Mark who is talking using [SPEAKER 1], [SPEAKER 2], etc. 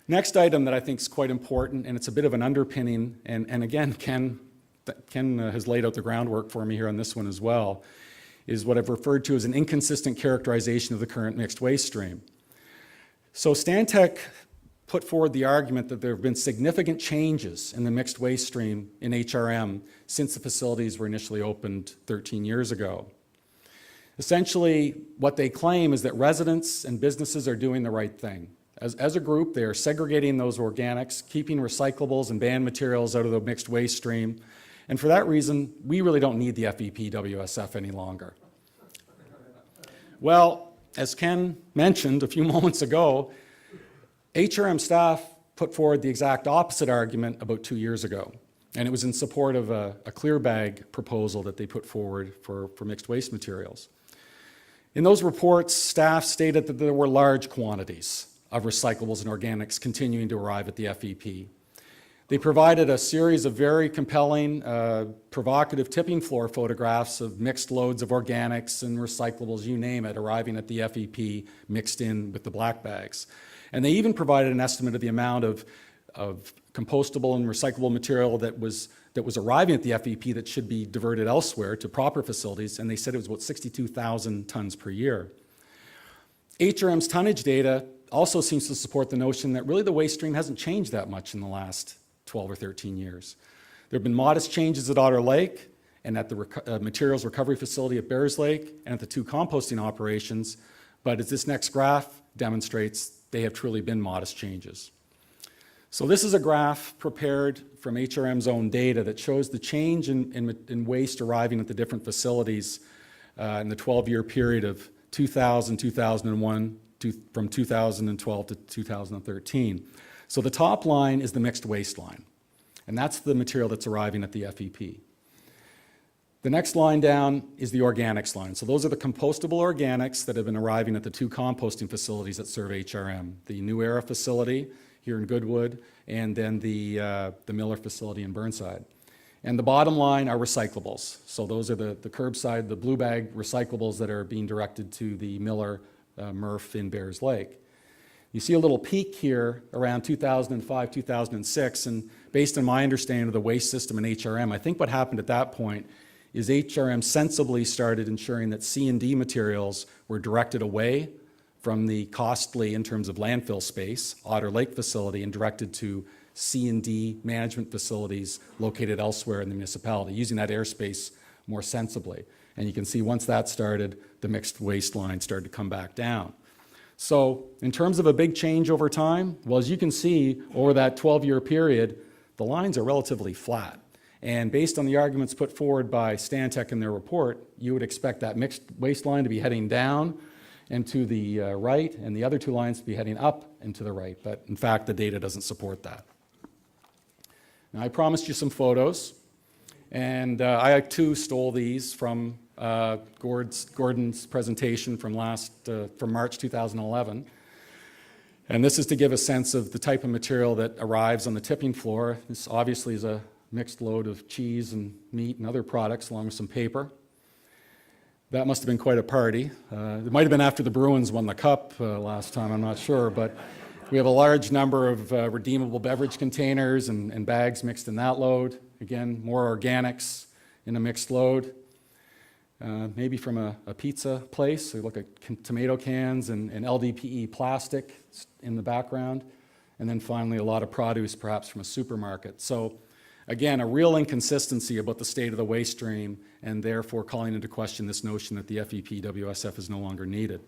[SPEAKER 1] Next item that I think is quite important, and it's a bit of an underpinning, and again, Ken has laid out the groundwork for me here on this one as well, is what I've referred to as an inconsistent characterization of the current mixed waste stream. So Stantec put forward the argument that there have been significant changes in the mixed waste stream in HRM since the facilities were initially opened 13 years ago. Essentially, what they claim is that residents and businesses are doing the right thing. As a group, they are segregating those organics, keeping recyclables and banned materials out of the mixed waste stream. And for that reason, we really don't need the FEP WSF any longer. Well, as Ken mentioned a few moments ago, HRM staff put forward the exact opposite argument about 2 years ago. And it was in support of a clear bag proposal that they put forward for mixed waste materials. In those reports, staff stated that there were large quantities of recyclables and organics continuing to arrive at the FEP. They provided a series of very compelling, provocative tipping floor photographs of mixed loads of organics and recyclables, you name it, arriving at the FEP mixed in with the black bags. And they even provided an estimate of the amount of compostable and recyclable material that was arriving at the FEP that should be diverted elsewhere to proper facilities, and they said it was about 62,000 tons per year. HRM's tonnage data also seems to support the notion that really the waste stream hasn't changed that much in the last 12 or 13 years. There have been modest changes at Otter Lake and at the materials recovery facility at Bears Lake and at the 2 composting operations, but as this next graph demonstrates, they have truly been modest changes. So this is a graph prepared from HRM's own data that shows the change in waste arriving at the different facilities in the 12-year period of 2000, 2001, from 2012 to 2013. So the top line is the mixed waste line, and that's the material that's arriving at the FEP. The next line down is the organics line. So those are the compostable organics that have been arriving at the 2 composting facilities that serve HRM, the New Era facility here in Goodwood, and then the Miller facility in Burnside. And the bottom line are recyclables. So those are the curbside, the blue bag recyclables that are being directed to the Miller MRF in Bears Lake. You see a little peak here around 2005, 2006, and based on my understanding of the waste system in HRM, I think what happened at that point is HRM sensibly started ensuring that C&D materials were directed away from the costly, in terms of landfill space, Otter Lake facility, and directed to C&D management facilities located elsewhere in the municipality, using that airspace more sensibly. And you can see once that started, the mixed waste line started to come back down. So in terms of a big change over time, well, as you can see, over that 12-year period, the lines are relatively flat. And based on the arguments put forward by Stantec in their report, you would expect that mixed waste line to be heading down and to the right, and the other 2 lines to be heading up and to the right. But in fact, the data doesn't support that. Now, I promised you some photos, and I too stole these from Gordon's presentation from March 2011. And this is to give a sense of the type of material that arrives on the tipping floor. This obviously is a mixed load of cheese and meat and other products along with some paper. That must have been quite a party. It might have been after the Bruins won the cup last time, I'm not sure, but we have a large number of redeemable beverage containers and bags mixed in that load. Again, more organics in a mixed load. Maybe from a pizza place. So look at tomato cans and LDPE plastic in the background. And then finally, a lot of produce, perhaps from a supermarket. So again, a real inconsistency about the state of the waste stream, and therefore calling into question this notion that the FEP WSF is no longer needed.